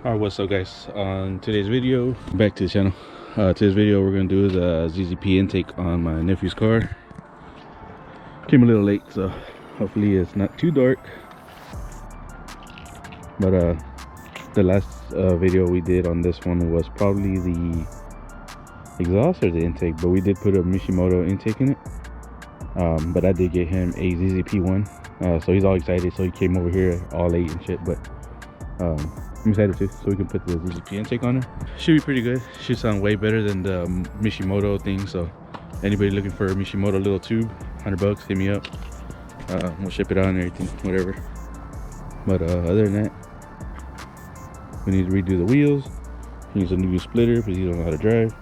Alright, what's up guys? On today's video, back to the channel. Today's video we're gonna do is a ZZP intake on my nephew's car. Came a little late, so hopefully it's not too dark. But the last video we did on this one was probably the exhaust or the intake, but we did put a Mishimoto intake in it. But I did get him a ZZP one, so he's all excited, so he came over here all late and shit. But I'm excited too, so we can put the ZZP intake on it. Should be pretty good. Should sound way better than the Mishimoto thing. So anybody looking for a Mishimoto little tube, $100, hit me up. We'll ship it out and everything, whatever. But other than that, we need to redo the wheels. He needs a new splitter because he don't know how to drive,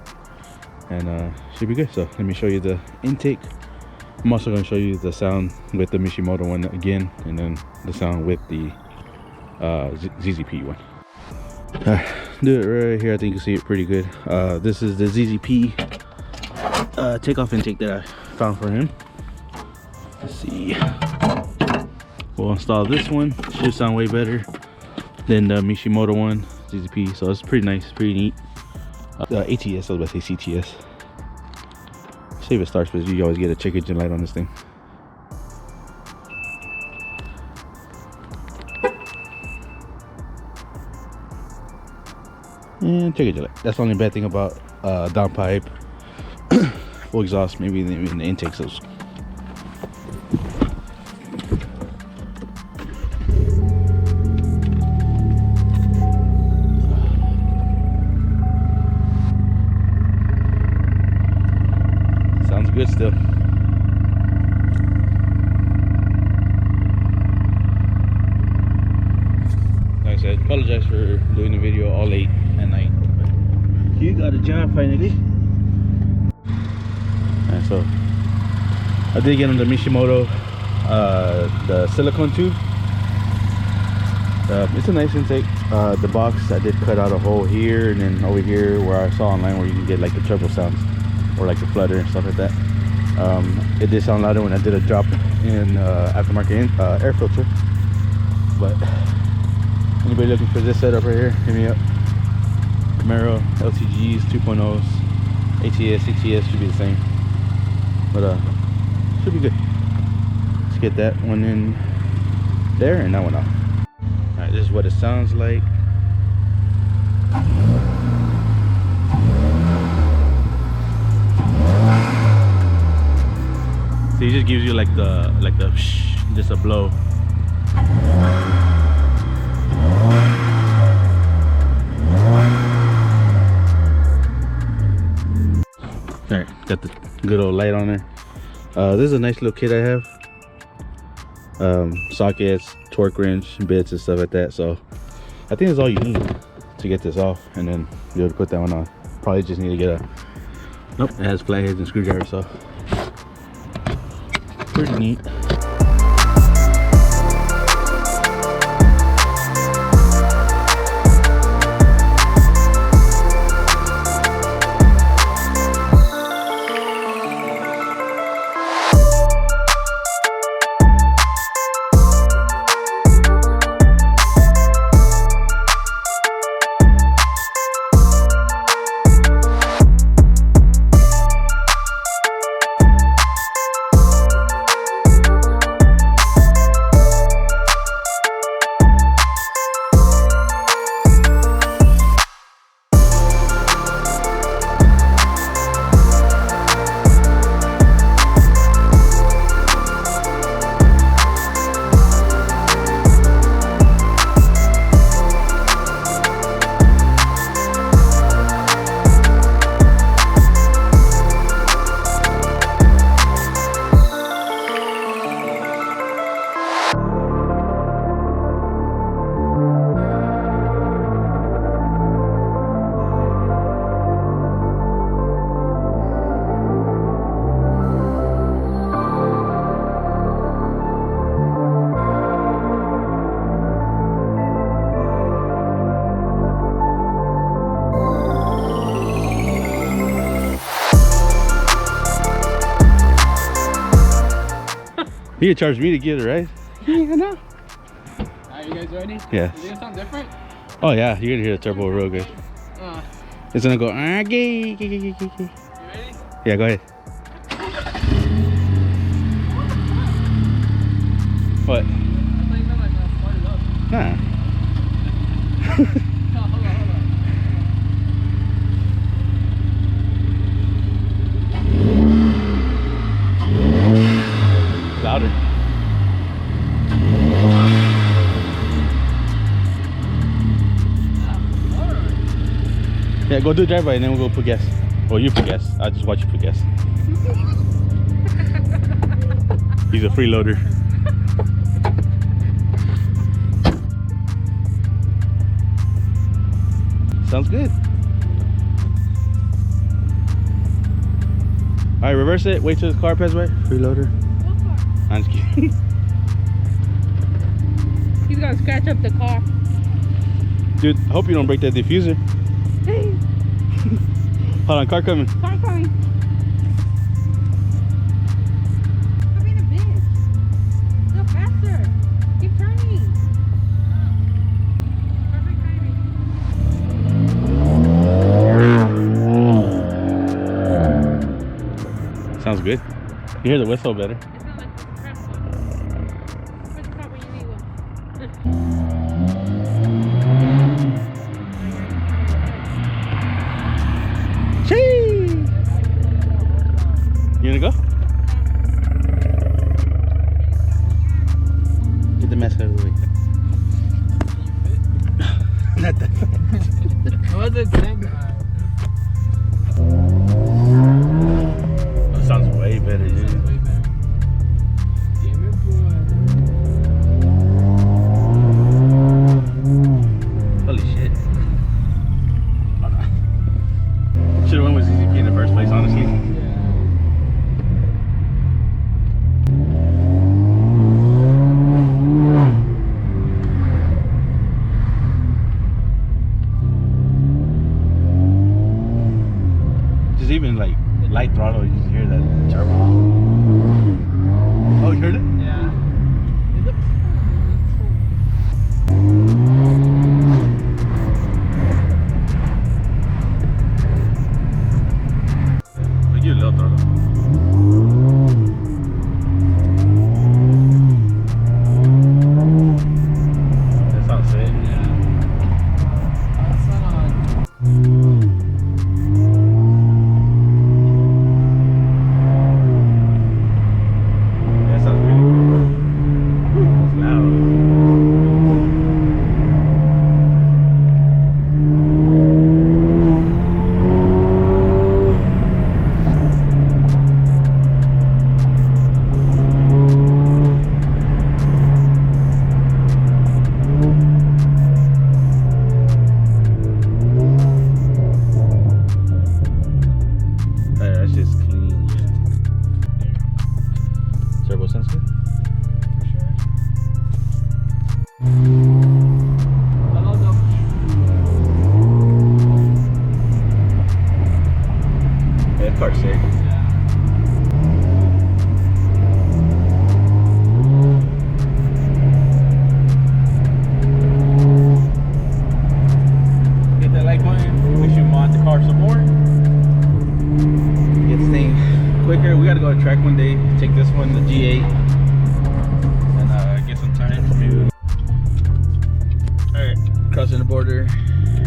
and should be good. So let me show you the intake. I'm also going to show you the sound with the Mishimoto one again, and then the sound with the ZZP one. Do it right here. I think you see it pretty good. This is the ZZP takeoff intake that I found for him. Let's see. We'll install this one. Should sound way better than the Mishimoto one, ZZP. So it's pretty nice, pretty neat. ATS, I was about to say CTS. See if it starts, because you always get a check engine light on this thing. And check engine light. That's the only bad thing about downpipe. Full exhaust, maybe in the intake. So sounds good still. Like I said, apologize for doing the video all late at night. You got a job finally. And so I did get him the Mishimoto, the silicone tube. It's a nice intake. The box, I did cut out a hole here, and then over here where I saw online where you can get like the turbo sounds or like the flutter and stuff like that. It did sound louder when I did a drop in aftermarket air filter. But anybody looking for this setup right here, hit me up. Camaro LTGs 2.0s, ATS, CTS should be the same, but should be good. Let's get that one in there and that one off. All right, this is what it sounds like. So it just gives you like the just a blow. Alright, got the good old light on there. This is a nice little kit I have. Sockets, torque wrench, bits and stuff like that. So I think that's all you need to get this off, and then be able to put that one on. Probably just need to get a, nope, it has flatheads and screwdrivers, so pretty neat. He charged me to get it, right? Yeah, I know. Alright, you guys ready? Yeah. Is it gonna sound different? Oh yeah, you're gonna hear the turbo real good. It's gonna go. You ready? Yeah, go ahead. What? Nah. Louder. Yeah, go do a drive-by and then we'll go put gas. Well, you put gas. I'll just watch you put gas. He's a freeloader. Sounds good. All right, reverse it. Wait till the car passes by. Freeloader. I'm just kidding. He's gonna scratch up the car. Dude, I hope you don't break that diffuser. Hold on, car coming. Car coming. Stop being a bitch. Go faster. Keep turning. Perfect timing. Sounds good. You hear the whistle better. It sounds like the crap one. Press the car when you need one. You gonna go? Get the mask out of the way. Not that fast. What's it saying? That sounds way better, dude. Way better. Damn it, boy. Holy shit. Should've went with ZZP in the first place, honestly. Even like light throttle, you just hear that turbo. Oh, you heard it? Yeah. Look, you little throttle. That sounds sick. Yeah. That's just clean. Turbo sounds good. For sure. Hello, though. Yeah, that car's sick. Hit that like button. We should mod the car some more. Get this thing quicker. We gotta go to track one day. Take this one, the G8, and get some time to. All right, crossing the border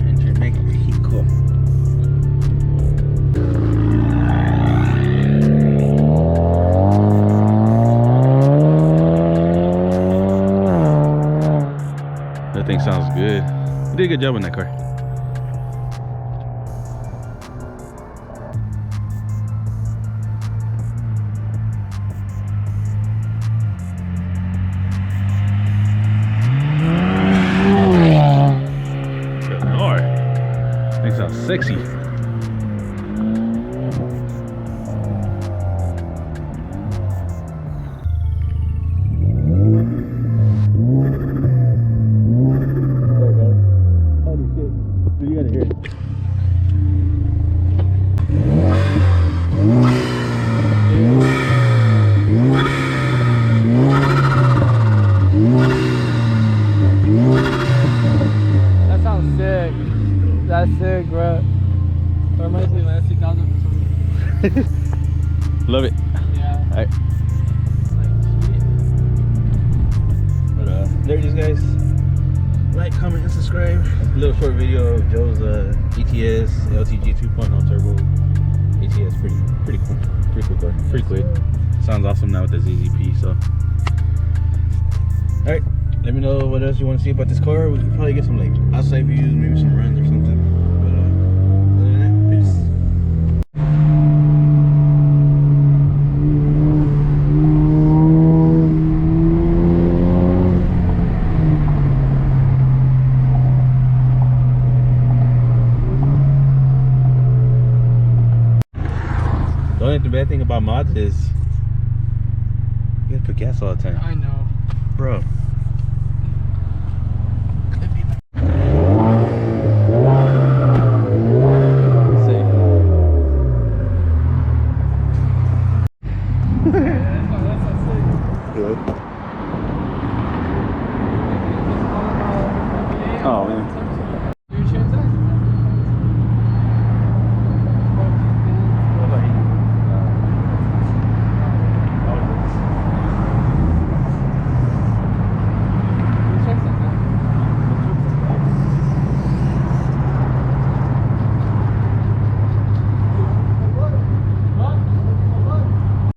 into Mexico. That thing sounds good. You did a good job in that car. Sexy. Holy shit. Dude, you gotta hear it. That sounds That's sick, bro. That reminds me of last 2000 or something. Love it. Yeah. Alright. But there it is, guys. Like, comment, and subscribe. A little short video of Joe's ETS LTG 2.0 turbo. ATS, pretty cool. Pretty cool car. Pretty quick. Sounds awesome now with the ZZP. So, all right. Let me know what else you want to see about this car. We can probably get some like outside views, maybe some runs or something. But other than that, peace. The only bad thing about mods is you gotta put gas all the time. I know. Bro. That's not sick. Good.